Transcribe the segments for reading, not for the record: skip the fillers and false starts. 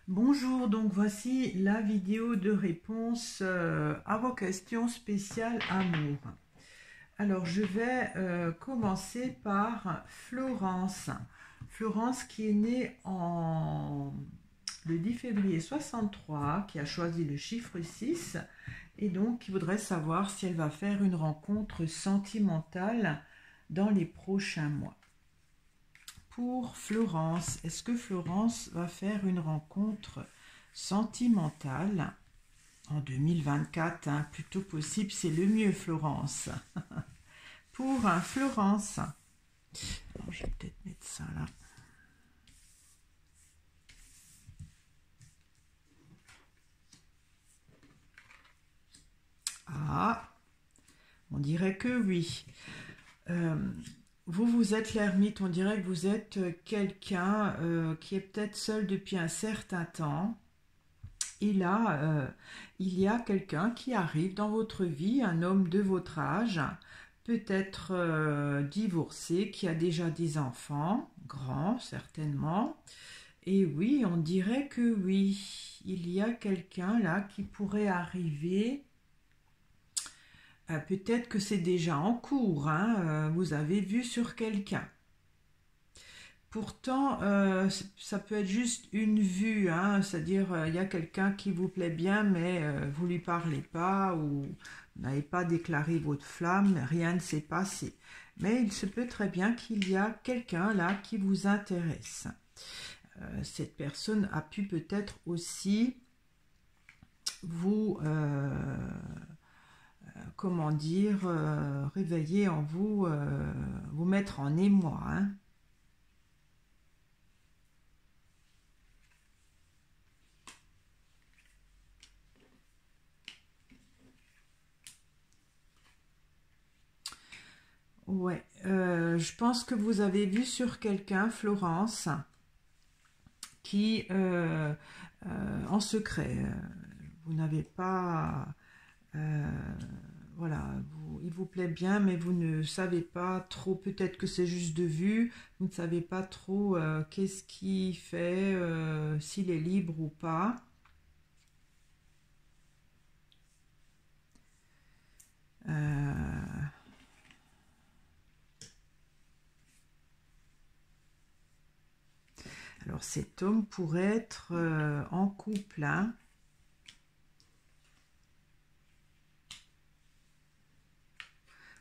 Bonjour, donc voici la vidéo de réponse à vos questions spéciales amour. Alors je vais commencer par Florence. Florence qui est née le 10 février 63, qui a choisi le chiffre 6 et donc qui voudrait savoir si elle va faire une rencontre sentimentale dans les prochains mois. Pour Florence, est-ce que Florence va faire une rencontre sentimentale en 2024, hein, plutôt possible, c'est le mieux, Florence. Pour Florence, alors, je vais peut-être mettre ça là. Ah, on dirait que oui. Vous êtes l'ermite, on dirait que vous êtes quelqu'un qui est peut-être seul depuis un certain temps. Et là, il y a quelqu'un qui arrive dans votre vie, un homme de votre âge, peut-être divorcé, qui a déjà des enfants, grands certainement. Et oui, on dirait que oui, il y a quelqu'un là qui pourrait arriver. Peut-être que c'est déjà en cours, hein, vous avez vu sur quelqu'un. Pourtant, ça peut être juste une vue, hein, c'est-à-dire il y a quelqu'un qui vous plaît bien, mais vous ne lui parlez pas ou vous n'avez pas déclaré votre flamme, rien ne s'est passé. Mais il se peut très bien qu'il y a quelqu'un là qui vous intéresse. Cette personne a pu peut-être aussi vous, comment dire, réveiller en vous, vous mettre en émoi, hein. Ouais, je pense que vous avez vu sur quelqu'un, Florence, qui, en secret, vous n'avez pas, euh, voilà, il vous plaît bien, mais vous ne savez pas trop, peut-être que c'est juste de vue, vous ne savez pas trop qu'est-ce qui fait, s'il est libre ou pas. Alors cet homme pourrait être en couple, hein.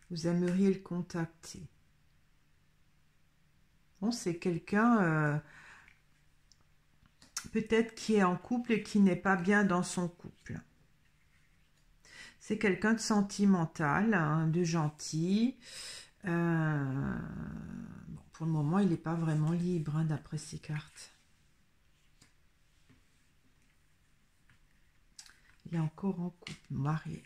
Vous aimeriez le contacter. Bon, c'est quelqu'un peut-être qui est en couple et qui n'est pas bien dans son couple. C'est quelqu'un de sentimental, hein, de gentil. Bon, pour le moment, il n'est pas vraiment libre, hein, d'après ces cartes. Il est encore en couple, marié.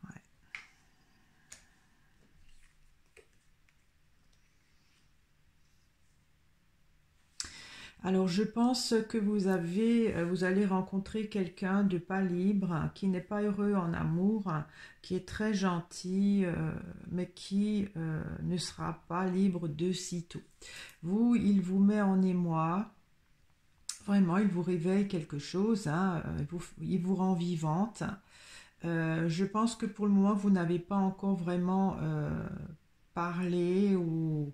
Ouais. Alors, je pense que vous allez rencontrer quelqu'un de pas libre, hein, qui n'est pas heureux en amour, hein, qui est très gentil, mais qui ne sera pas libre de sitôt. Vous, il vous met en émoi. Vraiment, il vous réveille quelque chose, hein, il vous rend vivante. Je pense que pour le moment, vous n'avez pas encore vraiment parlé ou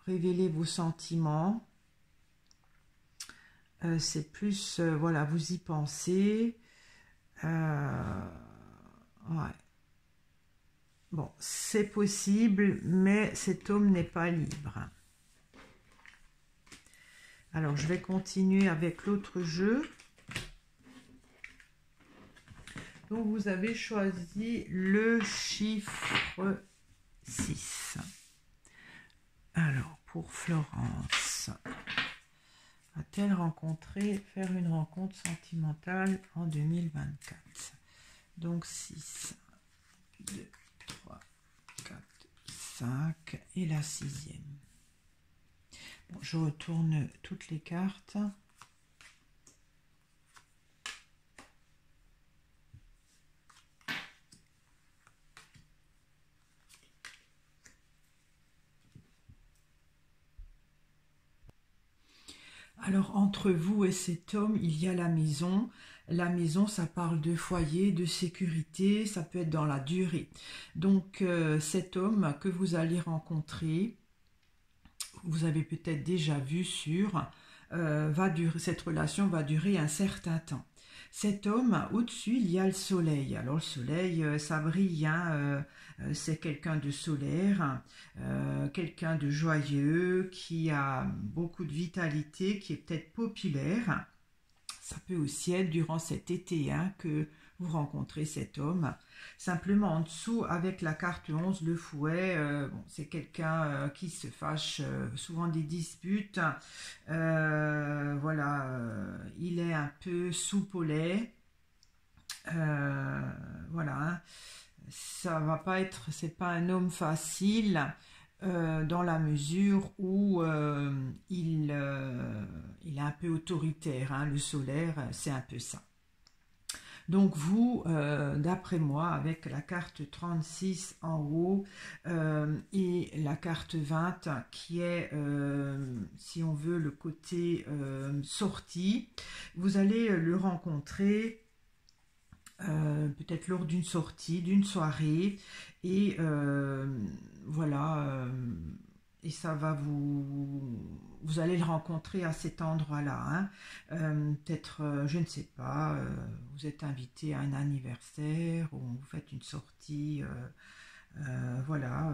révélé vos sentiments. C'est plus, voilà, vous y pensez. Ouais. Bon, c'est possible, mais cet homme n'est pas libre. Alors, je vais continuer avec l'autre jeu. Donc, vous avez choisi le chiffre 6. Alors, pour Florence, va-t-elle faire une rencontre sentimentale en 2024? Donc, 6, 2, 3, 4, 5 et la 6e. Bon, je retourne toutes les cartes. Alors, entre vous et cet homme, il y a la maison. La maison, ça parle de foyer, de sécurité, ça peut être dans la durée. Donc, cet homme que vous allez rencontrer, vous avez peut-être déjà vu sur, cette relation va durer un certain temps. Cet homme, au-dessus, il y a le soleil. Alors le soleil, ça brille, hein, c'est quelqu'un de solaire, quelqu'un de joyeux, qui a beaucoup de vitalité, qui est peut-être populaire. Ça peut aussi être durant cet été, hein, que vous rencontrez cet homme. Simplement en dessous, avec la carte 11, le fouet, bon, c'est quelqu'un qui se fâche, souvent des disputes. Voilà, il est un peu soupe au lait. Voilà, hein. Ça va pas être, c'est pas un homme facile. Dans la mesure où il est un peu autoritaire, hein, le solaire, c'est un peu ça. Donc vous, d'après moi, avec la carte 36 en haut et la carte 20 qui est, si on veut, le côté sortie, vous allez le rencontrer peut-être lors d'une sortie, d'une soirée, et voilà, et ça va vous allez le rencontrer à cet endroit-là, hein. Peut-être, je ne sais pas, vous êtes invité à un anniversaire, ou vous faites une sortie, voilà,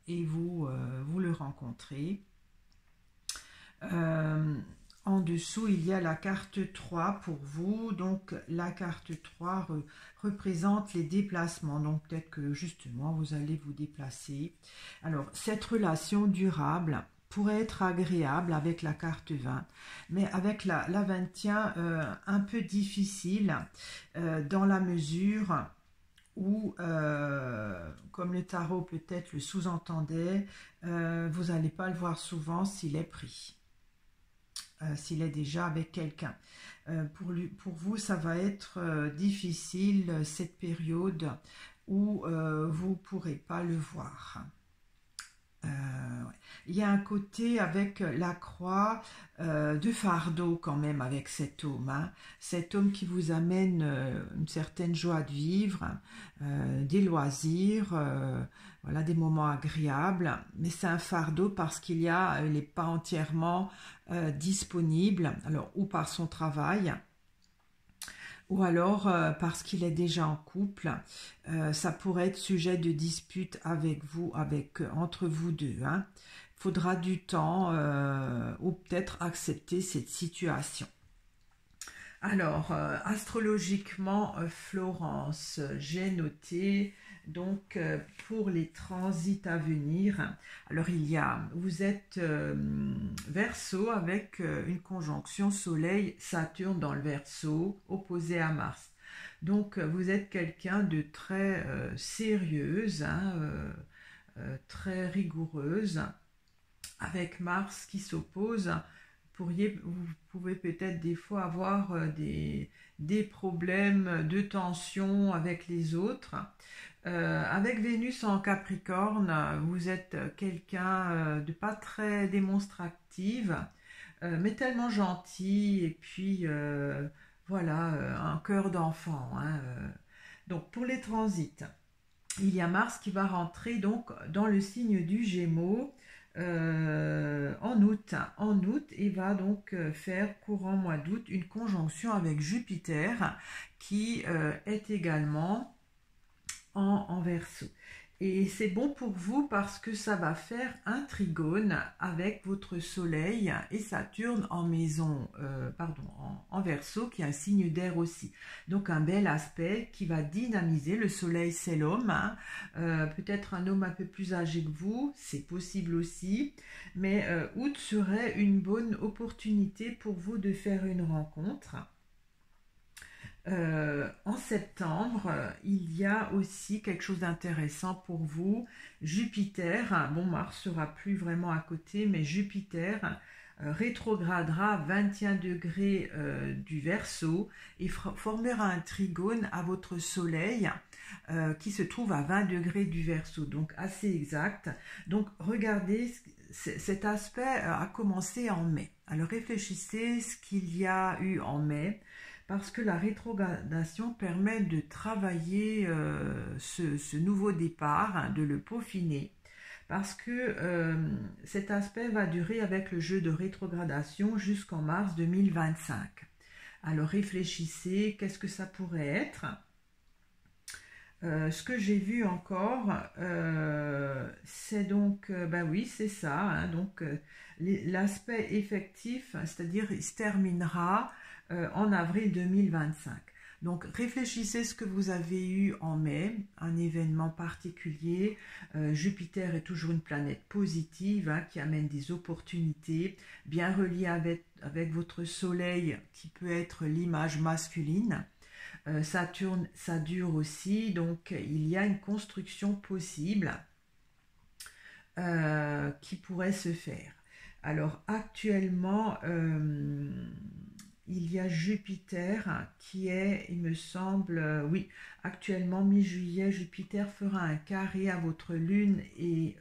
et vous le rencontrez. En dessous, il y a la carte 3 pour vous. Donc, la carte 3 représente les déplacements. Donc, peut-être que justement, vous allez vous déplacer. Alors, cette relation durable pourrait être agréable avec la carte 20. Mais avec la 21, un peu difficile dans la mesure où, comme le tarot peut-être le sous-entendait, vous n'allez pas le voir souvent s'il est pris. S'il est déjà avec quelqu'un. Pour vous, ça va être difficile cette période où vous ne pourrez pas le voir. Ouais. Il y a un côté avec la croix de fardeau quand même avec cet homme, hein. Cet homme qui vous amène une certaine joie de vivre, des loisirs, voilà, des moments agréables, mais c'est un fardeau parce qu'il n'est pas entièrement disponible, alors ou par son travail, ou alors parce qu'il est déjà en couple. Ça pourrait être sujet de dispute avec vous, entre vous deux, hein. Faudra du temps ou peut-être accepter cette situation. Alors, astrologiquement, Florence, j'ai noté donc pour les transits à venir. Alors, vous êtes Verseau avec une conjonction Soleil-Saturne dans le Verseau, opposé à Mars. Donc, vous êtes quelqu'un de très sérieuse, hein, très rigoureuse, avec Mars qui s'oppose. Vous pouvez peut-être des fois avoir des problèmes de tension avec les autres. Avec Vénus en Capricorne, vous êtes quelqu'un de pas très démonstrative, mais tellement gentil, et puis voilà, un cœur d'enfant, hein. Donc pour les transits, il y a Mars qui va rentrer donc dans le signe du Gémeaux en août. Et va donc faire courant mois d'août une conjonction avec Jupiter qui est également en Verseau. Et c'est bon pour vous parce que ça va faire un trigone avec votre Soleil et Saturne en maison, en Verseau, qui est un signe d'air aussi. Donc un bel aspect qui va dynamiser. Le Soleil, c'est l'homme, hein. Peut-être un homme un peu plus âgé que vous, c'est possible aussi. Mais août serait une bonne opportunité pour vous de faire une rencontre. En septembre, il y a aussi quelque chose d'intéressant pour vous. Jupiter, bon, Mars sera plus vraiment à côté, mais Jupiter rétrogradera 21 degrés du Verseau et formera un trigone à votre soleil qui se trouve à 20 degrés du Verseau, donc assez exact. Donc regardez, cet aspect a commencé en mai. Alors réfléchissez ce qu'il y a eu en mai, parce que la rétrogradation permet de travailler ce nouveau départ, hein, de le peaufiner, parce que cet aspect va durer avec le jeu de rétrogradation jusqu'en mars 2025. Alors réfléchissez, qu'est-ce que ça pourrait être? Ce que j'ai vu encore, c'est donc, ben oui, c'est ça, hein, donc l'aspect effectif, c'est-à-dire il se terminera en avril 2025. Donc réfléchissez ce que vous avez eu en mai, un événement particulier. Jupiter est toujours une planète positive, hein, qui amène des opportunités, bien reliée avec votre soleil qui peut être l'image masculine. Saturne, ça dure aussi, donc il y a une construction possible qui pourrait se faire. Alors actuellement, il y a Jupiter qui est, il me semble, oui, actuellement mi-juillet, Jupiter fera un carré à votre Lune et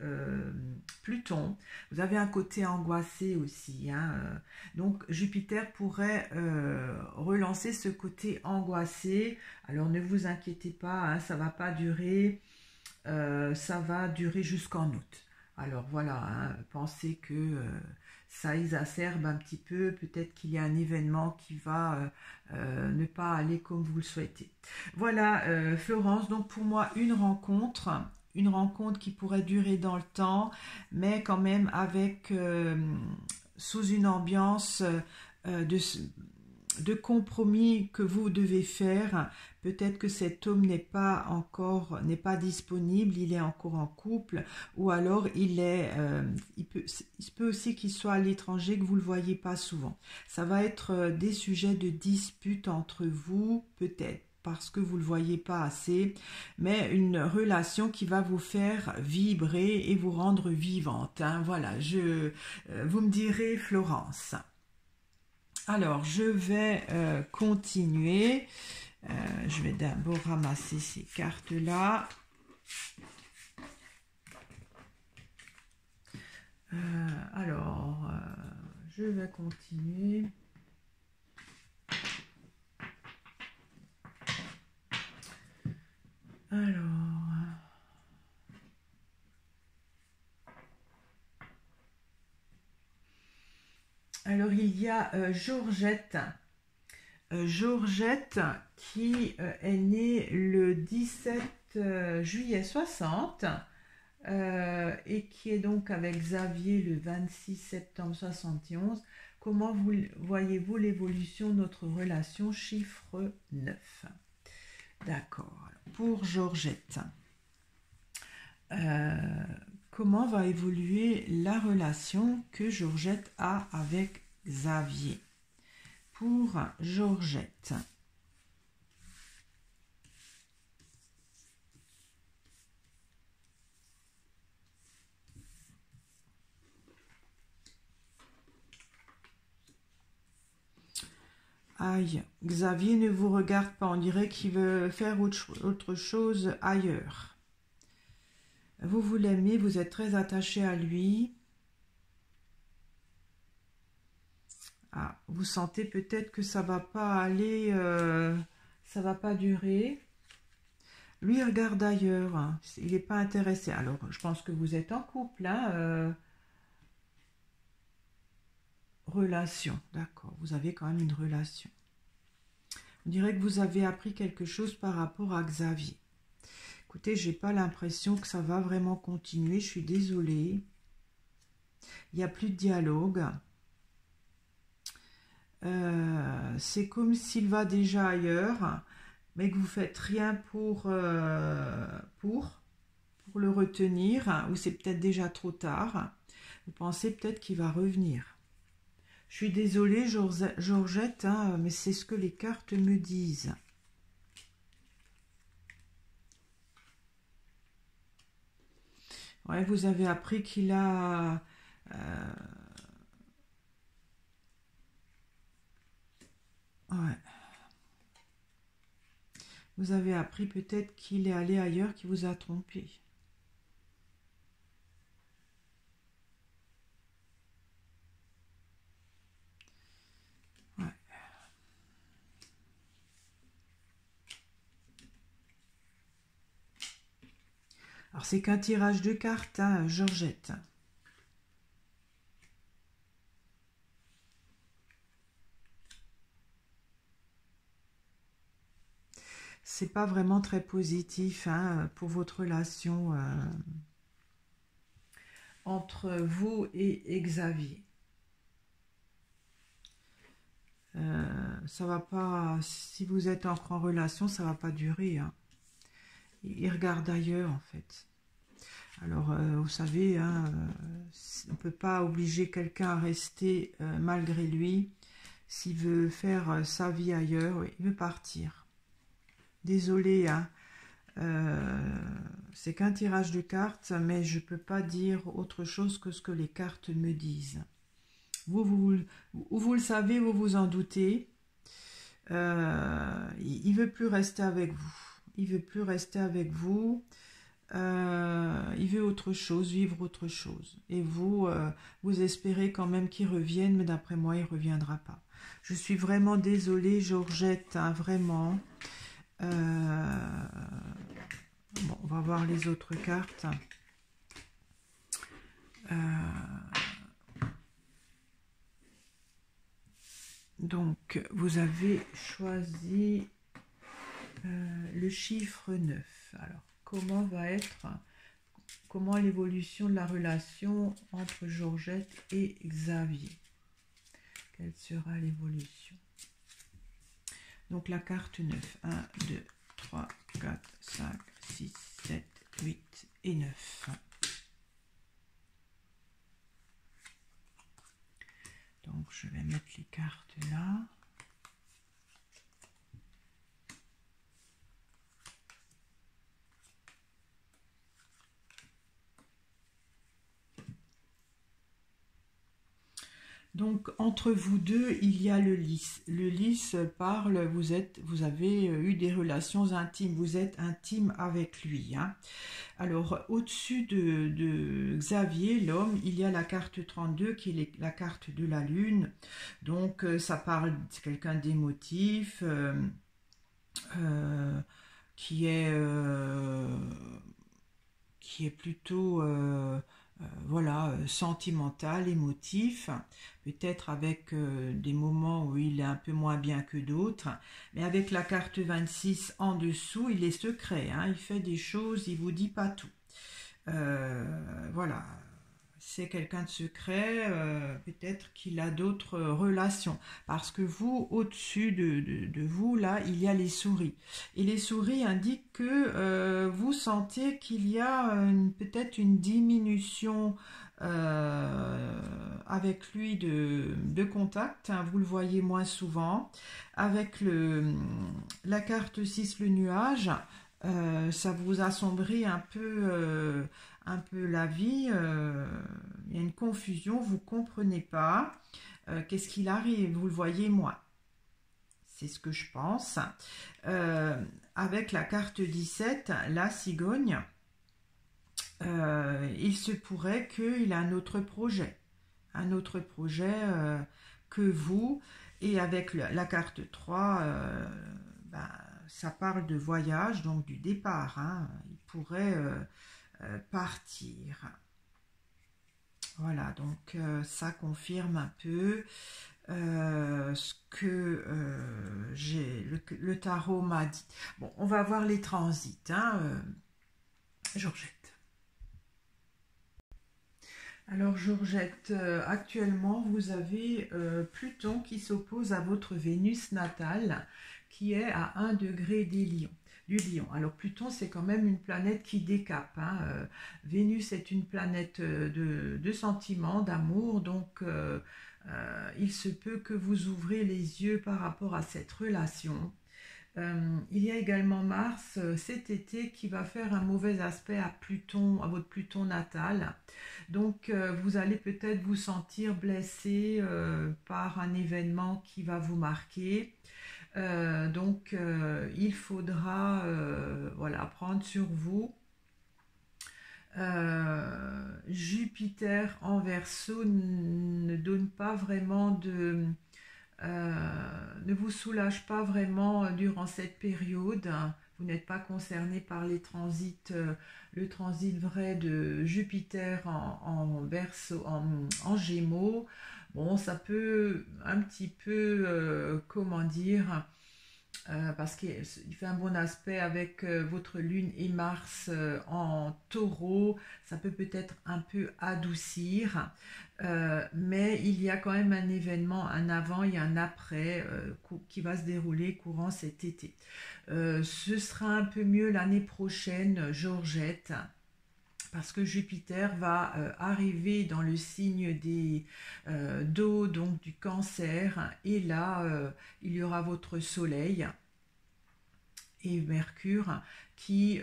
Pluton. Vous avez un côté angoissé aussi, hein, donc Jupiter pourrait relancer ce côté angoissé. Alors ne vous inquiétez pas, hein, ça ne va pas durer, ça va durer jusqu'en août. Alors voilà, hein, pensez que ça exacerbe un petit peu, peut-être qu'il y a un événement qui va ne pas aller comme vous le souhaitez. Voilà, Florence, donc pour moi une rencontre qui pourrait durer dans le temps, mais quand même avec sous une ambiance de compromis que vous devez faire. Peut-être que cet homme n'est pas disponible, il est encore en couple, ou alors il se peut aussi qu'il soit à l'étranger, que vous ne le voyez pas souvent. Ça va être des sujets de dispute entre vous, peut-être parce que vous ne le voyez pas assez, mais une relation qui va vous faire vibrer et vous rendre vivante, hein. Voilà, vous me direz, Florence. Alors, je vais continuer. Je vais d'abord ramasser ces cartes-là. Alors, je vais continuer. Alors il y a Georgette. Georgette qui est née le 17 juillet 60 et qui est donc avec Xavier le 26 septembre 71. Comment voyez-vous l'évolution de notre relation? Chiffre 9. D'accord. Pour Georgette, comment va évoluer la relation que Georgette a avec Xavier? Pour Georgette. Aïe, Xavier ne vous regarde pas, on dirait qu'il veut faire autre chose ailleurs. Vous l'aimez, vous êtes très attaché à lui. Ah, vous sentez peut-être que ça va pas aller, ça va pas durer. Lui, il regarde ailleurs, hein. Il n'est pas intéressé. Alors, je pense que vous êtes en couple, hein, relation, d'accord. Vous avez quand même une relation. On dirait que vous avez appris quelque chose par rapport à Xavier. Écoutez, j'ai pas l'impression que ça va vraiment continuer. Je suis désolée. Il n'y a plus de dialogue. C'est comme s'il va déjà ailleurs, mais que vous faites rien pour le retenir, hein, ou c'est peut-être déjà trop tard. Vous pensez peut-être qu'il va revenir. Je suis désolée, Georgette, hein, mais c'est ce que les cartes me disent. Ouais, vous avez appris qu'il a Ouais. Vous avez appris peut-être qu'il est allé ailleurs, qu'il vous a trompé. Ouais. Alors, c'est qu'un tirage de cartes, hein, Georgette. C'est pas vraiment très positif, hein, pour votre relation entre vous et Xavier. Ça va pas, si vous êtes encore en relation, ça va pas durer, hein. Il regarde ailleurs, en fait. Alors, vous savez, hein, on ne peut pas obliger quelqu'un à rester malgré lui. S'il veut faire sa vie ailleurs, il veut partir. Désolé, hein. C'est qu'un tirage de cartes, mais je ne peux pas dire autre chose que ce que les cartes me disent. Vous le savez, vous vous en doutez. Il ne veut plus rester avec vous. Il veut plus rester avec vous. Il veut autre chose, vivre autre chose. Et vous, vous espérez quand même qu'il revienne, mais d'après moi, il ne reviendra pas. Je suis vraiment désolée, Georgette, hein, vraiment. Bon, on va voir les autres cartes. Donc, vous avez choisi le chiffre 9. Alors, comment l'évolution de la relation entre Georgette et Xavier? Quelle sera l'évolution? Donc, la carte 9. 1, 2, 3, 4, 5, 6, 7, 8 et 9. Donc, je vais mettre les cartes là. Donc, entre vous deux, il y a le lys. Le lys parle, vous avez eu des relations intimes, vous êtes intime avec lui, hein. Alors, au-dessus de Xavier, l'homme, il y a la carte 32 qui est la carte de la lune. Donc, ça parle de quelqu'un d'émotif, qui est plutôt voilà, sentimental, émotif, peut-être avec des moments où il est un peu moins bien que d'autres, mais avec la carte 26 en dessous, il est secret, hein, il fait des choses, il vous dit pas tout. Voilà, c'est quelqu'un de secret, peut-être qu'il a d'autres relations, parce que vous, au-dessus de vous, là, il y a les souris. Et les souris indiquent que vous sentez qu'il y a peut-être une diminution avec lui de contact, hein, vous le voyez moins souvent. Avec la carte 6, le nuage, ça vous assombrit un peu la vie, il y a une confusion, vous ne comprenez pas qu'est-ce qu'il arrive, vous le voyez moins. C'est ce que je pense. Avec la carte 17, la cigogne, il se pourrait qu'il ait un autre projet que vous. Et avec la carte 3, ben, ça parle de voyage, donc du départ, hein. Il pourrait partir. Voilà, donc ça confirme un peu ce que le tarot m'a dit. Bon, on va voir les transits, hein, Georgette. Alors Georgette, actuellement vous avez Pluton qui s'oppose à votre Vénus natale qui est à 1 degré du lion. Alors Pluton c'est quand même une planète qui décape, hein. Vénus est une planète de sentiments, d'amour, donc il se peut que vous ouvrez les yeux par rapport à cette relation. Il y a également Mars cet été qui va faire un mauvais aspect à Pluton, à votre Pluton natal. Donc vous allez peut-être vous sentir blessé par un événement qui va vous marquer. Il faudra voilà, prendre sur vous. Jupiter en Verseau ne donne pas vraiment ne vous soulage pas vraiment durant cette période. Vous n'êtes pas concerné par les transits, le transit vrai de Jupiter en Verseau, en Gémeaux. Bon, ça peut un petit peu, comment dire, parce qu'il fait un bon aspect avec votre lune et Mars en taureau, ça peut peut-être un peu adoucir, mais il y a quand même un événement, un avant et un après qui va se dérouler courant cet été. Ce sera un peu mieux l'année prochaine, Georgette, parce que Jupiter va arriver dans le signe des d'eau, donc du cancer, et là, il y aura votre soleil et Mercure qui,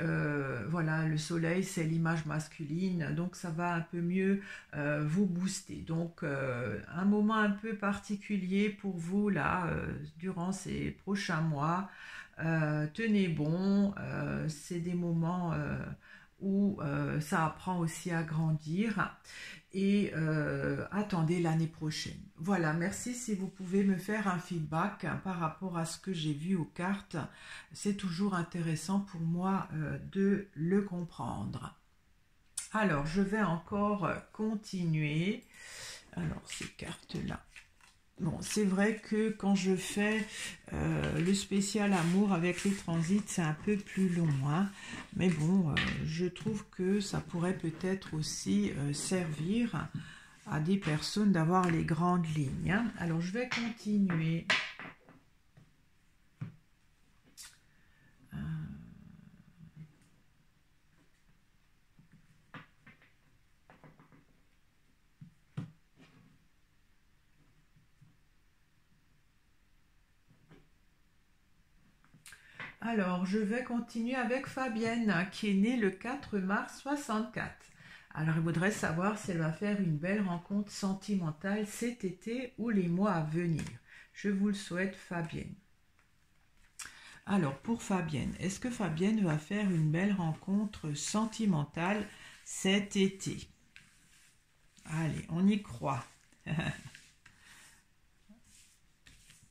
voilà, le soleil c'est l'image masculine, donc ça va un peu mieux vous booster. Donc un moment un peu particulier pour vous là, durant ces prochains mois. Tenez bon, c'est des moments où ça apprend aussi à grandir et attendez l'année prochaine. Voilà, merci si vous pouvez me faire un feedback par rapport à ce que j'ai vu aux cartes. C'est toujours intéressant pour moi de le comprendre. Alors, je vais encore continuer. Alors, ces cartes-là. Bon, c'est vrai que quand je fais le spécial amour avec les transits, c'est un peu plus long, hein. Mais bon, je trouve que ça pourrait peut-être aussi servir à des personnes d'avoir les grandes lignes, hein. Alors, je vais continuer. Alors, je vais continuer avec Fabienne, qui est née le 4 mars 64. Alors, il voudrait savoir si elle va faire une belle rencontre sentimentale cet été ou les mois à venir. Je vous le souhaite, Fabienne. Alors, pour Fabienne, est-ce que Fabienne va faire une belle rencontre sentimentale cet été? Allez, on y croit.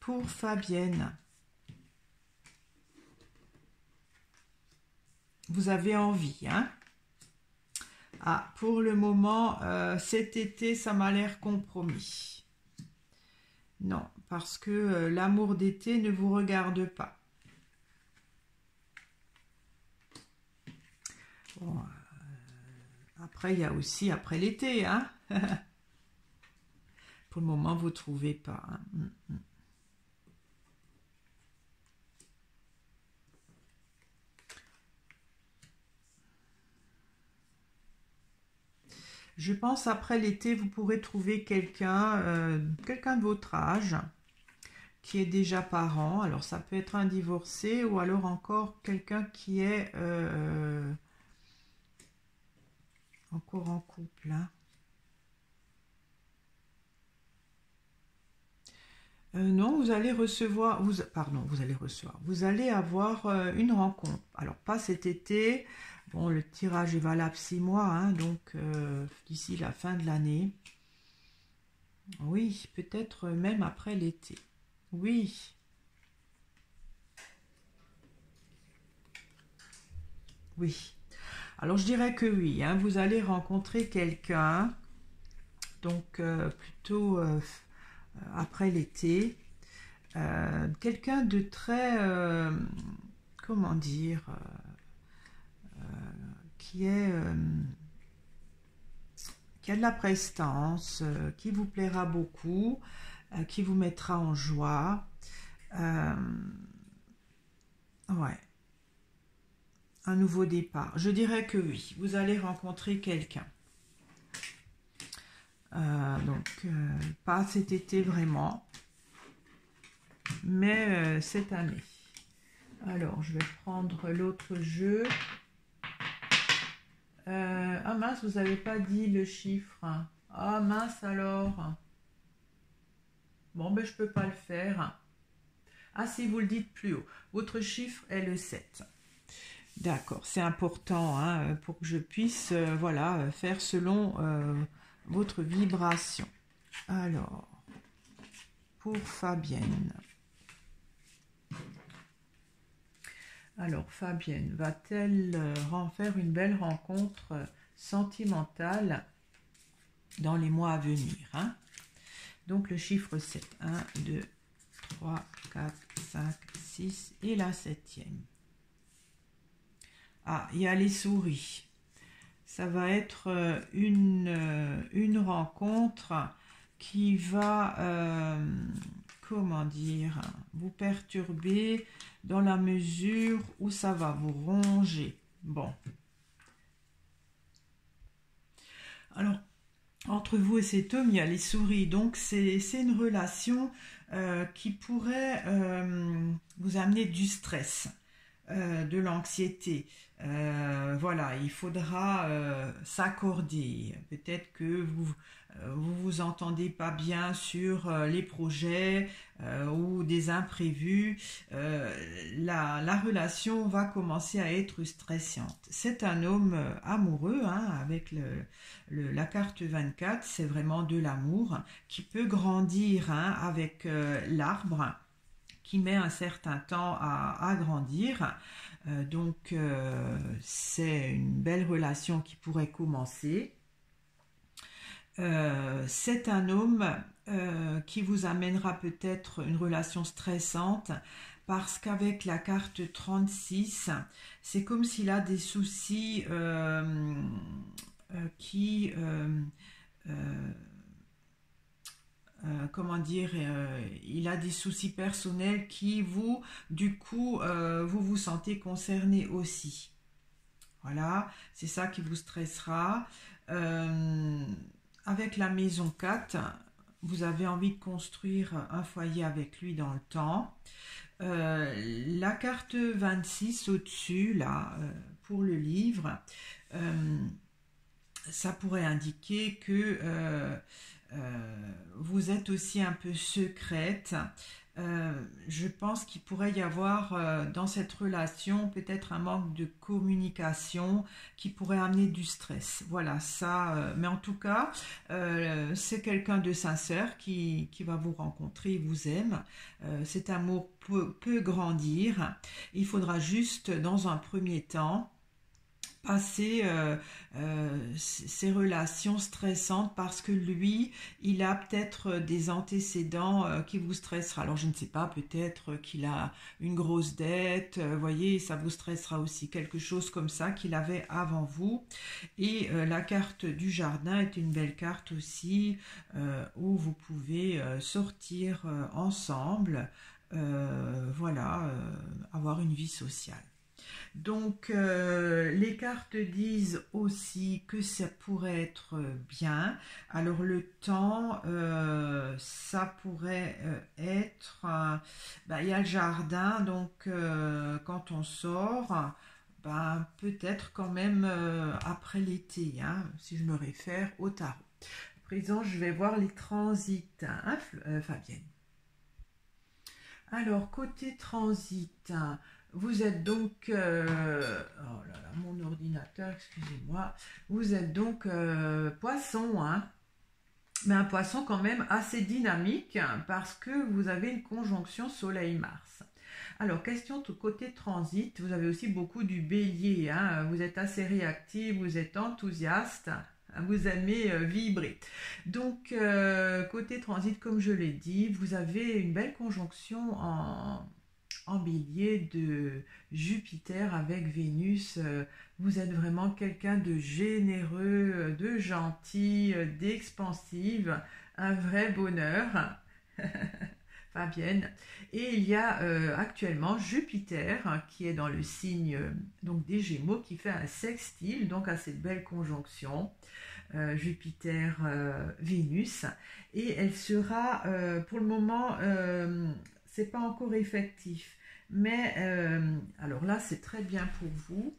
Pour Fabienne, vous avez envie, hein? Ah, pour le moment, cet été, ça m'a l'air compromis. Non, parce que l'amour d'été ne vous regarde pas. Bon, après, il y a aussi après l'été, hein? Pour le moment, vous ne trouvez pas, hein? Je pense après l'été, vous pourrez trouver quelqu'un de votre âge qui est déjà parent. Alors ça peut être un divorcé ou alors encore quelqu'un qui est encore en couple, hein. Non, vous allez recevoir, vous allez avoir une rencontre. Alors pas cet été. Bon, le tirage est valable 6 mois, hein, donc d'ici la fin de l'année. Oui, peut-être même après l'été. Oui. Oui. Alors je dirais que oui, hein, vous allez rencontrer quelqu'un, donc plutôt après l'été. Quelqu'un de très, comment dire, qui a de la prestance, qui vous plaira beaucoup, qui vous mettra en joie. Ouais. Un nouveau départ. Je dirais que oui, vous allez rencontrer quelqu'un. Pas cet été vraiment, mais cette année. Alors, je vais prendre l'autre jeu. Ah mince, vous n'avez pas dit le chiffre. Ah mince alors. Bon, ben je ne peux pas le faire. Ah si, vous le dites plus haut. Votre chiffre est le 7. D'accord, c'est important hein, pour que je puisse voilà, faire selon votre vibration. Alors, pour Fabienne. Alors, Fabienne, va-t-elle faire une belle rencontre sentimentale dans les mois à venir hein? Donc, le chiffre 7. 1, 2, 3, 4, 5, 6 et la 7e. Ah, il y a les souris. Ça va être une rencontre qui va, comment dire, vous perturber dans la mesure où ça va vous ronger. Bon. Alors, entre vous et cet homme, il y a les souris. Donc, c'est une relation qui pourrait vous amener du stress, de l'anxiété. Voilà, il faudra s'accorder. Peut-être que vous entendez pas bien sur les projets ou des imprévus. La relation va commencer à être stressante. C'est un homme amoureux hein, avec la carte 24. C'est vraiment de l'amour qui peut grandir hein, avec l'arbre qui met un certain temps à grandir. Donc, c'est une belle relation qui pourrait commencer. C'est un homme qui vous amènera peut-être une relation stressante parce qu'avec la carte 36, c'est comme s'il a des soucis qui... comment dire, il a des soucis personnels qui vous, du coup, vous vous sentez concerné aussi. Voilà, c'est ça qui vous stressera. Avec la maison 4, vous avez envie de construire un foyer avec lui dans le temps. La carte 26 au-dessus, là, pour le livre, ça pourrait indiquer que vous êtes aussi un peu secrète. Je pense qu'il pourrait y avoir dans cette relation peut-être un manque de communication qui pourrait amener du stress. Voilà, ça. Mais en tout cas, c'est quelqu'un de sincère qui va vous rencontrer, il vous aime. Cet amour peut grandir. Il faudra juste, dans un premier temps, passer ces relations stressantes parce que lui, il a peut-être des antécédents qui vous stressera. Alors je ne sais pas, peut-être qu'il a une grosse dette, voyez, ça vous stressera aussi, quelque chose comme ça qu'il avait avant vous. Et la carte du jardin est une belle carte aussi où vous pouvez sortir ensemble, voilà, avoir une vie sociale. Donc, les cartes disent aussi que ça pourrait être bien. Alors, le temps, ça pourrait être... il y a le jardin, donc quand on sort, peut-être quand même après l'été, hein, si je me réfère au tarot. À présent, je vais voir les transits, hein, Fabienne. Alors, côté transit... Vous êtes donc, oh là là, mon ordinateur, excusez-moi, vous êtes donc poisson, hein, mais un poisson quand même assez dynamique hein, parce que vous avez une conjonction Soleil-Mars. Alors, question tout côté transit, vous avez aussi beaucoup du bélier, hein, vous êtes assez réactif, vous êtes enthousiaste, vous aimez vibrer. Donc, côté transit, comme je l'ai dit, vous avez une belle conjonction en bélier de Jupiter avec Vénus. Vous êtes vraiment quelqu'un de généreux, de gentil, d'expansive, un vrai bonheur. Fabienne. Et il y a actuellement Jupiter qui est dans le signe donc des Gémeaux qui fait un sextile donc à cette belle conjonction Jupiter-Vénus et elle sera pour le moment c'est pas encore effectif Mais alors là, c'est très bien pour vous.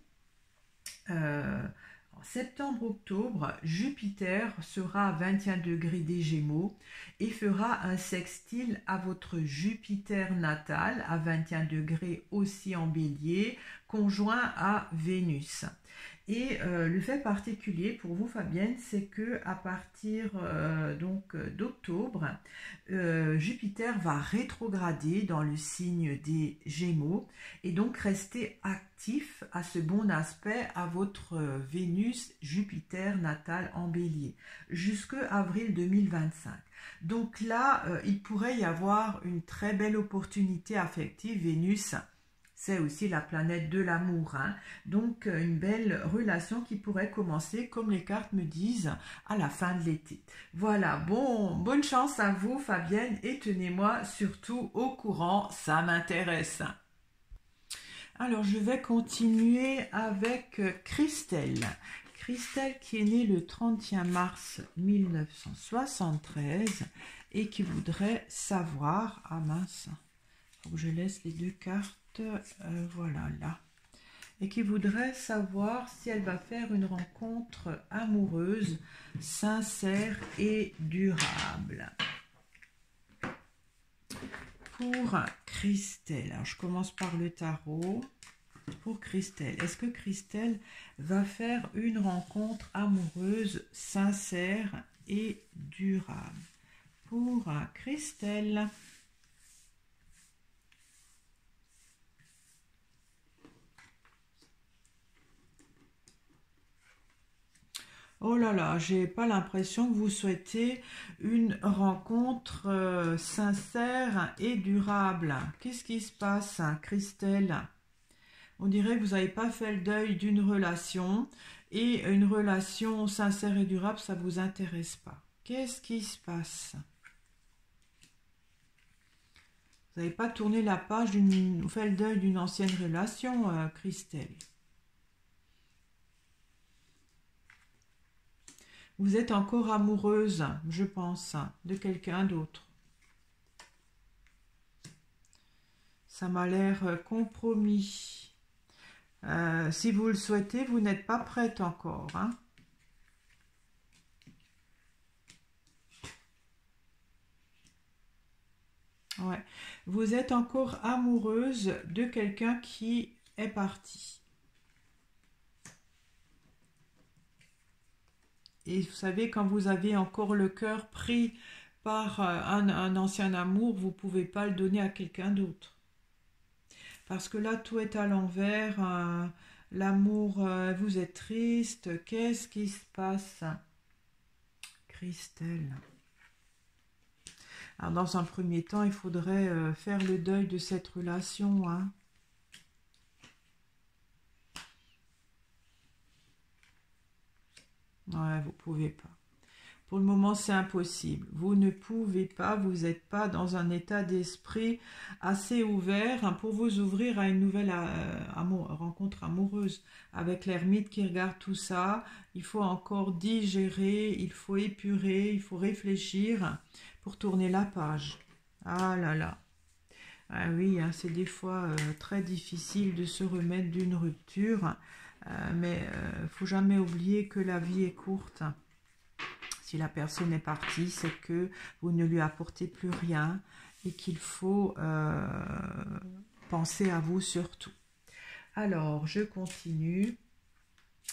En septembre-octobre, Jupiter sera à 21 degrés des Gémeaux et fera un sextile à votre Jupiter natal à 21 degrés aussi en Bélier, conjoint à Vénus. Et le fait particulier pour vous, Fabienne, c'est que à partir d'octobre, Jupiter va rétrograder dans le signe des Gémeaux et donc rester actif à ce bon aspect à votre Vénus Jupiter natale en Bélier jusqu'à avril 2025. Donc là, il pourrait y avoir une très belle opportunité affective. Vénus, c'est aussi la planète de l'amour, hein. Donc une belle relation qui pourrait commencer, comme les cartes me disent, à la fin de l'été. Voilà, bonne chance à vous, Fabienne, et tenez-moi surtout au courant, ça m'intéresse. Alors, je vais continuer avec Christelle. Christelle qui est née le 31 mars 1973 et qui voudrait savoir... Ah mince, faut que je laisse les deux cartes. Voilà, là. Et qui voudrait savoir si elle va faire une rencontre amoureuse, sincère et durable. Pour Christelle, alors je commence par le tarot. Pour Christelle, est-ce que Christelle va faire une rencontre amoureuse, sincère et durable? Pour Christelle. Oh là là, j'ai pas l'impression que vous souhaitez une rencontre sincère et durable. Qu'est-ce qui se passe, Christelle? On dirait que vous n'avez pas fait le deuil d'une relation et une relation sincère et durable, ça ne vous intéresse pas. Qu'est-ce qui se passe? Vous n'avez pas tourné la page, fait le deuil d'une ancienne relation, Christelle. Vous êtes encore amoureuse, je pense, de quelqu'un d'autre. Ça m'a l'air compromis. Si vous le souhaitez, vous n'êtes pas prête encore, hein. Ouais. Vous êtes encore amoureuse de quelqu'un qui est parti. Et vous savez, quand vous avez encore le cœur pris par un ancien amour, vous ne pouvez pas le donner à quelqu'un d'autre. Parce que là, tout est à l'envers. L'amour, vous êtes triste. Qu'est-ce qui se passe, Christelle? Alors, dans un premier temps, il faudrait faire le deuil de cette relation, hein. Ouais, vous ne pouvez pas. Pour le moment, c'est impossible. Vous ne pouvez pas, vous n'êtes pas dans un état d'esprit assez ouvert pour vous ouvrir à une nouvelle rencontre amoureuse. Avec l'ermite qui regarde tout ça, il faut encore digérer, il faut épurer, il faut réfléchir pour tourner la page. Ah là là. Ah oui, hein, c'est des fois très difficile de se remettre d'une rupture. Mais il ne faut jamais oublier que la vie est courte. Si la personne est partie, c'est que vous ne lui apportez plus rien et qu'il faut penser à vous surtout. Alors, je continue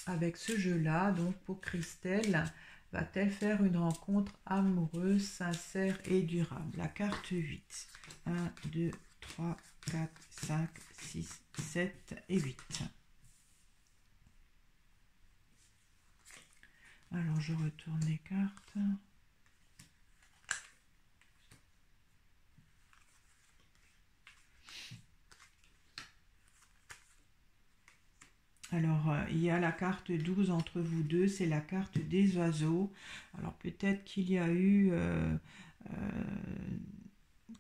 avec ce jeu-là. Donc, pour Christelle, va-t-elle faire une rencontre amoureuse, sincère et durable? La carte 8. 1, 2, 3, 4, 5, 6, 7 et 8. Alors, je retourne les cartes. Alors, il y a la carte 12 entre vous deux, c'est la carte des oiseaux. Alors, peut-être qu'il y a eu,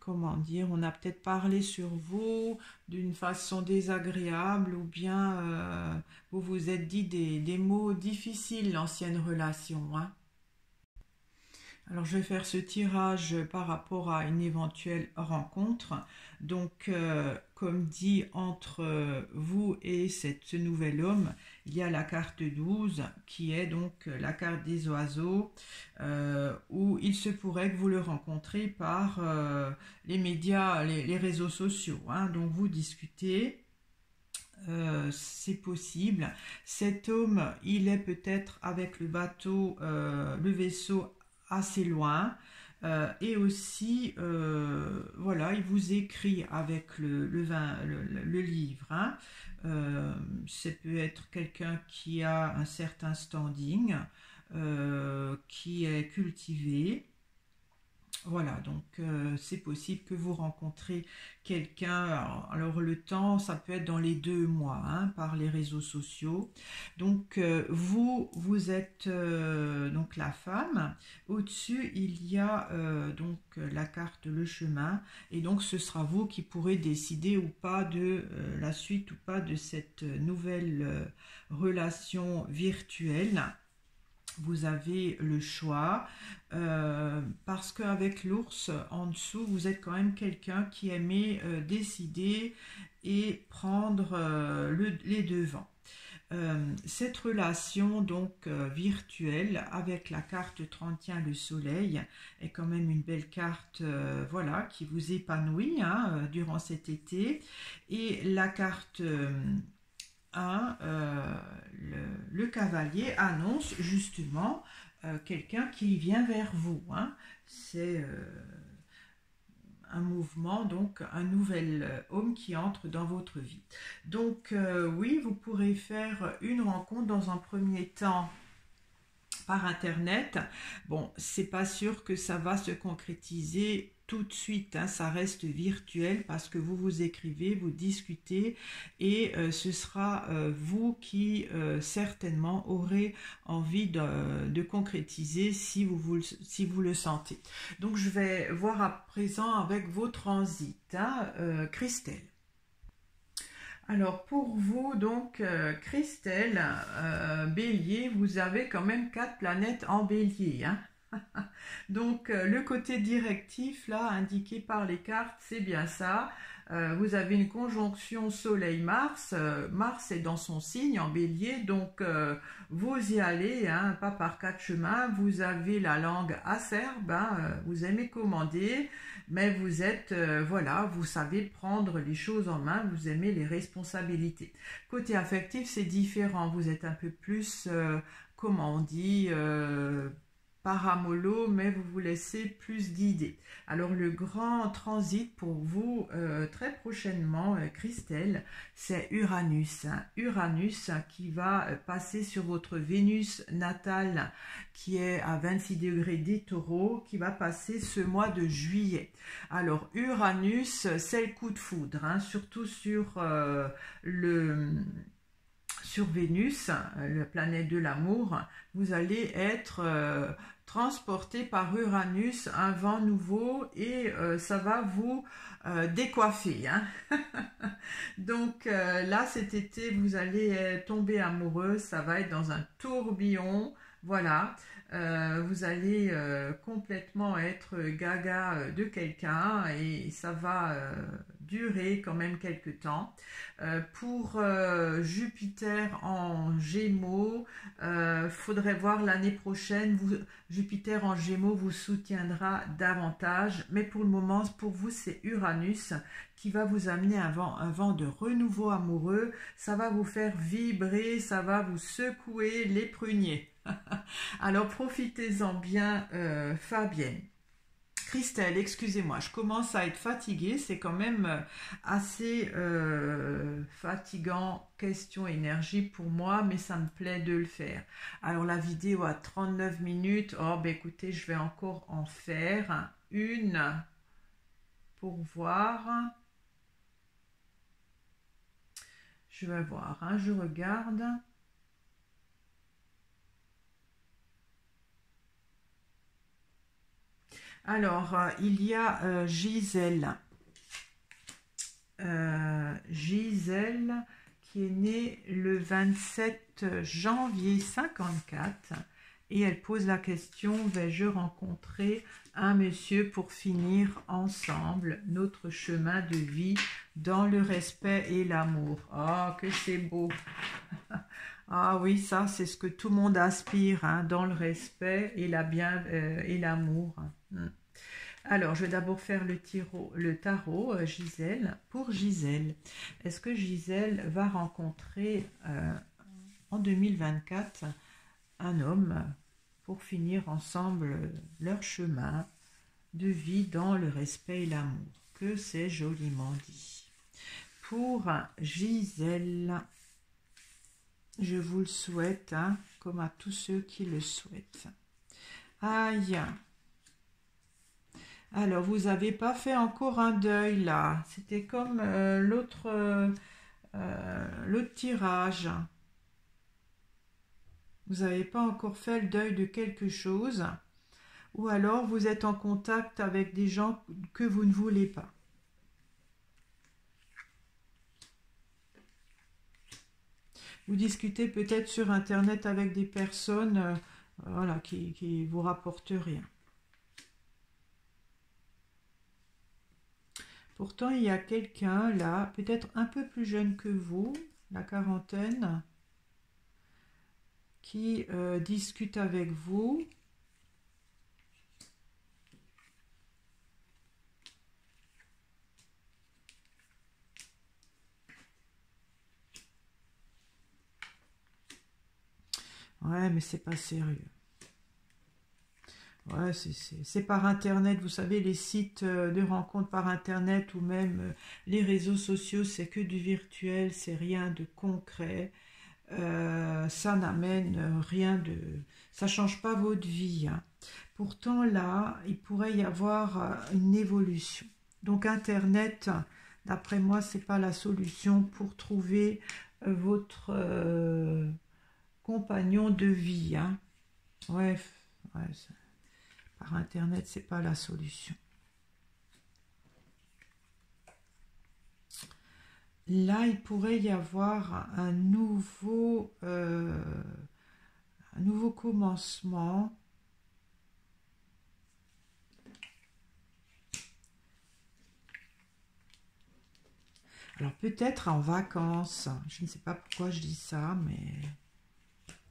comment dire, on a peut-être parlé sur vous d'une façon désagréable ou bien vous vous êtes dit des mots difficiles, l'ancienne relation, hein. Alors, je vais faire ce tirage par rapport à une éventuelle rencontre. Donc, comme dit, entre vous et ce nouvel homme, il y a la carte 12 qui est donc la carte des oiseaux, où il se pourrait que vous le rencontrez par les médias, les réseaux sociaux, hein. Donc, vous discutez. C'est possible. Cet homme, il est peut-être avec le bateau, le vaisseau assez loin. Et aussi, voilà, il vous écrit avec le livre, hein. Ça peut être quelqu'un qui a un certain standing, qui est cultivé. Voilà, donc c'est possible que vous rencontrez quelqu'un. Alors, le temps, ça peut être dans les 2 mois, hein, par les réseaux sociaux. Donc vous êtes donc la femme. Au-dessus, il y a donc la carte le chemin, et donc ce sera vous qui pourrez décider ou pas de la suite ou pas de cette nouvelle relation virtuelle. Vous avez le choix, parce qu'avec l'ours en dessous, vous êtes quand même quelqu'un qui aimait décider et prendre les devants. Cette relation donc virtuelle avec la carte 31, le soleil, est quand même une belle carte, voilà, qui vous épanouit, hein, durant cet été. Et la carte 1, le cavalier annonce justement quelqu'un qui vient vers vous, hein. C'est un mouvement, donc un nouvel homme qui entre dans votre vie. Donc oui, vous pourrez faire une rencontre dans un premier temps par internet. Bon, c'est pas sûr que ça va se concrétiser tout de suite, hein, ça reste virtuel parce que vous vous écrivez, vous discutez, et ce sera vous qui certainement aurez envie de concrétiser si vous le sentez. Donc je vais voir à présent avec vos transits, hein, Christelle. Alors pour vous, donc Christelle, Bélier, vous avez quand même 4 planètes en Bélier, hein. Donc le côté directif là indiqué par les cartes, c'est bien ça. Vous avez une conjonction Soleil-Mars. Mars est dans son signe en Bélier, donc vous y allez, hein, pas par 4 chemins. Vous avez la langue acerbe, hein, vous aimez commander, mais vous êtes, voilà, vous savez prendre les choses en main, vous aimez les responsabilités. Côté affectif, c'est différent, vous êtes un peu plus, comment on dit, paramolo, mais vous vous laissez plus d'idées. Alors le grand transit pour vous très prochainement, Christelle, c'est Uranus, hein. Uranus qui va passer sur votre Vénus natale qui est à 26 degrés des Taureaux, qui va passer ce mois de juillet. Alors Uranus, c'est le coup de foudre, hein, surtout sur Vénus, la planète de l'amour. Vous allez être transporté par Uranus, un vent nouveau, et ça va vous décoiffer, hein. Donc là, cet été, vous allez tomber amoureux, ça va être dans un tourbillon, voilà. Vous allez complètement être gaga de quelqu'un, et ça va durer quand même quelques temps. Pour Jupiter en Gémeaux, faudrait voir l'année prochaine. Jupiter en Gémeaux vous soutiendra davantage, mais pour le moment, pour vous, c'est Uranus qui va vous amener un vent de renouveau amoureux. Ça va vous faire vibrer, ça va vous secouer les pruniers. Alors profitez-en bien, Fabienne. Christelle, excusez-moi, je commence à être fatiguée, c'est quand même assez fatigant, question énergie pour moi, mais ça me plaît de le faire. Alors la vidéo a 39 minutes, oh ben écoutez, je vais encore en faire une pour voir. Je vais voir, hein, je regarde. Alors, il y a Gisèle. Gisèle qui est née le 27 janvier 54 Et elle pose la question, vais-je rencontrer un monsieur pour finir ensemble notre chemin de vie dans le respect et l'amour? Ah, que c'est beau! Ah oui, ça, c'est ce que tout le monde aspire, hein, dans le respect et et l'amour. Alors, je vais d'abord faire le tarot Gisèle. Pour Gisèle, est-ce que Gisèle va rencontrer en 2024 un homme pour finir ensemble leur chemin de vie dans le respect et l'amour? Que c'est joliment dit. Pour Gisèle, je vous le souhaite, hein, comme à tous ceux qui le souhaitent. Aïe! Alors, vous n'avez pas fait encore un deuil là. C'était comme l'autre tirage. Vous n'avez pas encore fait le deuil de quelque chose. Ou alors, vous êtes en contact avec des gens que vous ne voulez pas. Vous discutez peut-être sur Internet avec des personnes voilà, qui vous rapportent rien. Pourtant, il y a quelqu'un là, peut-être un peu plus jeune que vous, la quarantaine, qui discute avec vous. Ouais, mais c'est pas sérieux. Ouais, c'est par Internet, vous savez, les sites de rencontres par Internet ou même les réseaux sociaux, c'est que du virtuel, c'est rien de concret. Ça n'amène rien de... Ça change pas votre vie, hein. Pourtant, là, il pourrait y avoir une évolution. Donc, Internet, d'après moi, c'est pas la solution pour trouver votre compagnon de vie, hein. Ouais, par Internet, c'est pas la solution. Là, il pourrait y avoir un nouveau commencement. Alors, peut-être en vacances. Je ne sais pas pourquoi je dis ça, mais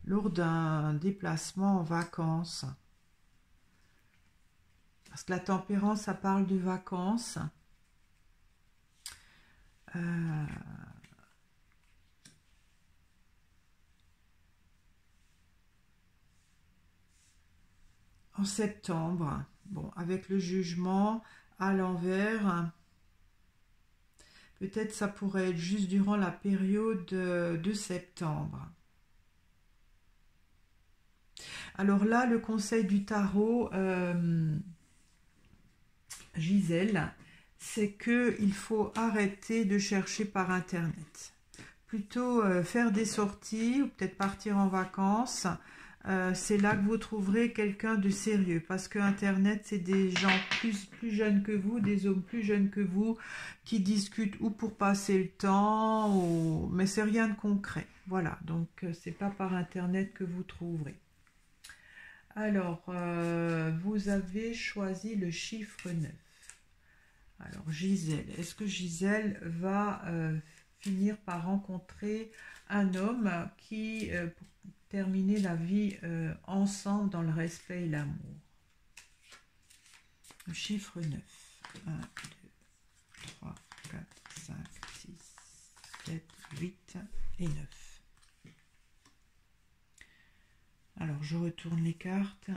lors d'un déplacement en vacances. Parce que la tempérance, ça parle de vacances. En septembre, bon, avec le jugement à l'envers, peut-être ça pourrait être juste durant la période de septembre. Alors là, le conseil du tarot, Gisèle, c'est qu'il faut arrêter de chercher par Internet. Plutôt faire des sorties ou peut-être partir en vacances. C'est là que vous trouverez quelqu'un de sérieux. Parce que Internet, c'est des gens plus jeunes que vous, des hommes plus jeunes que vous, qui discutent ou pour passer le temps, mais c'est rien de concret. Voilà, donc c'est pas par Internet que vous trouverez. Alors, vous avez choisi le chiffre 9. Alors, Gisèle, est-ce que Gisèle va finir par rencontrer un homme qui, pour terminer la vie ensemble dans le respect et l'amour? Le chiffre 9. 1, 2, 3, 4, 5, 6, 7, 8 et 9. Alors, je retourne les cartes.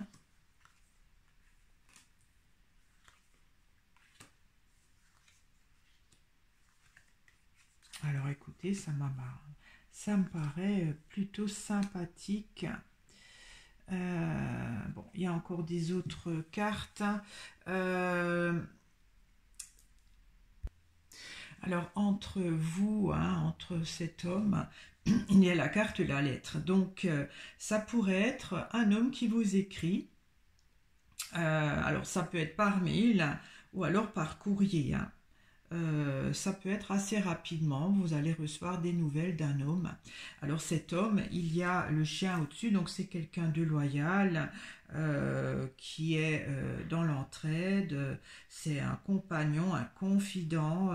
Alors, écoutez, ça me paraît plutôt sympathique. Bon, il y a encore des autres cartes. Alors, entre vous, hein, entre cet homme, il y a la carte la lettre. Donc, ça pourrait être un homme qui vous écrit. Alors, ça peut être par mail ou alors par courrier, hein. ça peut être assez rapidement, vous allez recevoir des nouvelles d'un homme. Alors cet homme, il y a le chien au-dessus, donc c'est quelqu'un de loyal, qui est dans l'entraide, c'est un compagnon, un confident,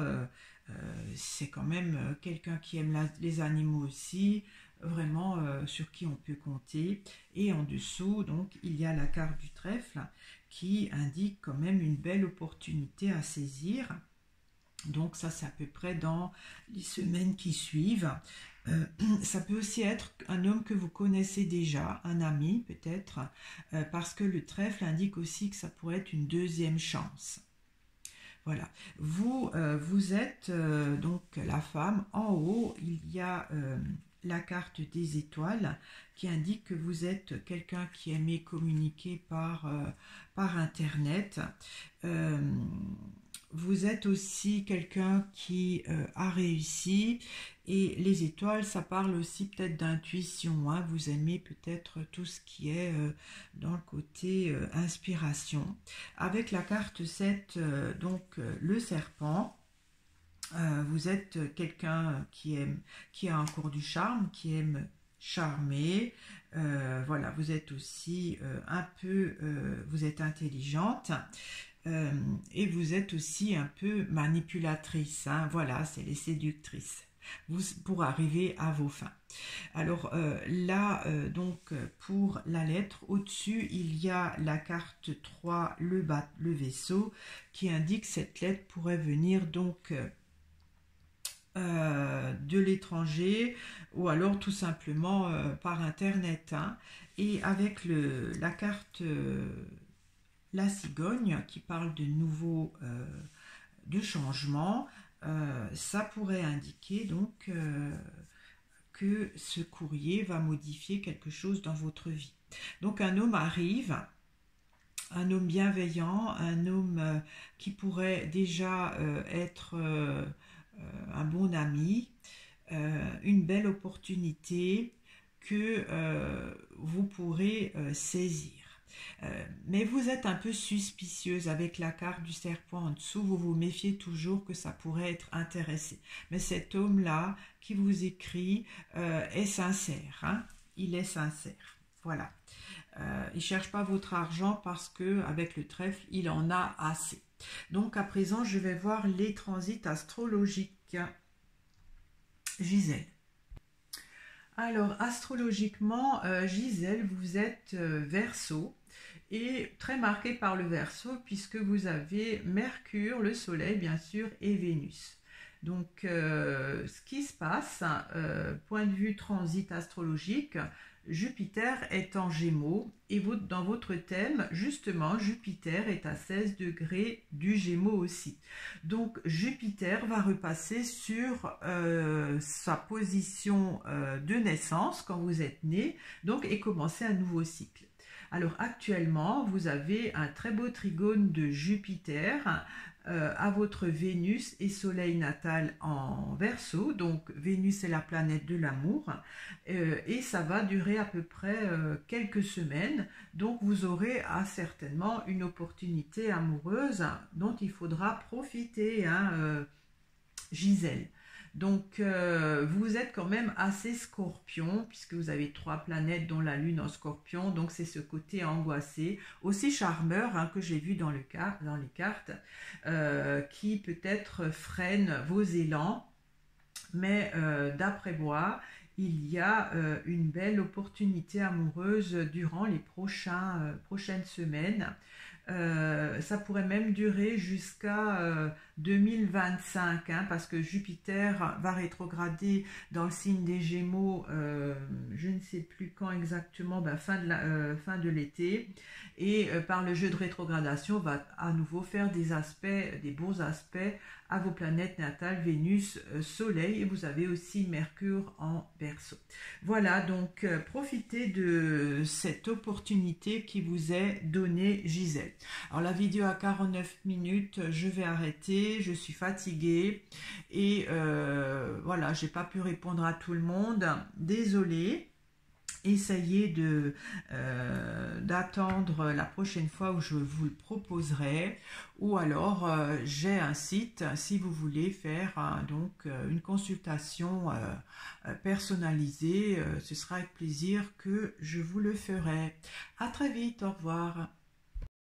c'est quand même quelqu'un qui aime les animaux aussi, vraiment sur qui on peut compter. Et en dessous, donc, il y a la carte du trèfle qui indique quand même une belle opportunité à saisir. Donc ça, c'est à peu près dans les semaines qui suivent. Ça peut aussi être un homme que vous connaissez déjà, un ami peut-être, parce que le trèfle indique aussi que ça pourrait être une deuxième chance. Voilà, vous êtes donc la femme. En haut, il y a la carte des étoiles qui indique que vous êtes quelqu'un qui aimait communiquer par Internet. Euh, vous êtes aussi quelqu'un qui a réussi, et les étoiles, ça parle aussi peut-être d'intuition, hein. Vous aimez peut-être tout ce qui est dans le côté inspiration. Avec la carte 7, le serpent, vous êtes quelqu'un qui a encore du charme, qui aime charmer. Voilà, vous êtes aussi vous êtes intelligente. Et vous êtes aussi un peu manipulatrice, hein. Voilà, c'est les séductrices pour arriver à vos fins. Alors là, pour la lettre, au-dessus, il y a la carte 3, le vaisseau, qui indique que cette lettre pourrait venir donc de l'étranger, ou alors tout simplement par Internet, hein. Et avec la carte la cigogne qui parle de nouveaux de changements, ça pourrait indiquer donc que ce courrier va modifier quelque chose dans votre vie. Donc un homme arrive, un homme bienveillant, un homme qui pourrait déjà être un bon ami, une belle opportunité que vous pourrez saisir. Mais vous êtes un peu suspicieuse avec la carte du serpent en dessous, vous vous méfiez toujours que ça pourrait être intéressé. Mais cet homme-là qui vous écrit est sincère, hein. Il est sincère, voilà. Il ne cherche pas votre argent parce que avec le trèfle, il en a assez. Donc à présent, je vais voir les transits astrologiques. Gisèle. Alors astrologiquement, Gisèle, vous êtes Verseau, et très marqué par le Verseau puisque vous avez Mercure, le Soleil bien sûr et Vénus. Donc ce qui se passe, point de vue transit astrologique, Jupiter est en Gémeaux, et dans votre thème, justement, Jupiter est à 16 degrés du Gémeaux aussi. Donc Jupiter va repasser sur sa position de naissance quand vous êtes né, donc, et commencer un nouveau cycle. Alors actuellement, vous avez un très beau trigone de Jupiter à votre Vénus et Soleil natal en Verseau. Donc Vénus est la planète de l'amour, et ça va durer à peu près quelques semaines. Donc vous aurez certainement une opportunité amoureuse dont il faudra profiter, hein, Gisèle. Donc vous êtes quand même assez Scorpion, puisque vous avez 3 planètes dont la Lune en Scorpion, donc c'est ce côté angoissé, aussi charmeur, hein, que j'ai vu dans les cartes, qui peut-être freine vos élans, mais d'après moi, il y a une belle opportunité amoureuse durant les prochaines semaines. Ça pourrait même durer jusqu'à 2025, hein, parce que Jupiter va rétrograder dans le signe des Gémeaux, je ne sais plus quand exactement, fin de l'été, et par le jeu de rétrogradation va à nouveau faire des bons aspects à vos planètes natales, Vénus, Soleil, et vous avez aussi Mercure en Verseau. Voilà, donc profitez de cette opportunité qui vous est donnée, Gisèle. Alors la vidéo a 49 minutes, je vais arrêter, je suis fatiguée, et voilà, j'ai pas pu répondre à tout le monde, désolée. Essayez d'attendre la prochaine fois où je vous le proposerai, ou alors j'ai un site si vous voulez faire donc une consultation personnalisée, ce sera avec plaisir que je vous le ferai. À très vite, au revoir.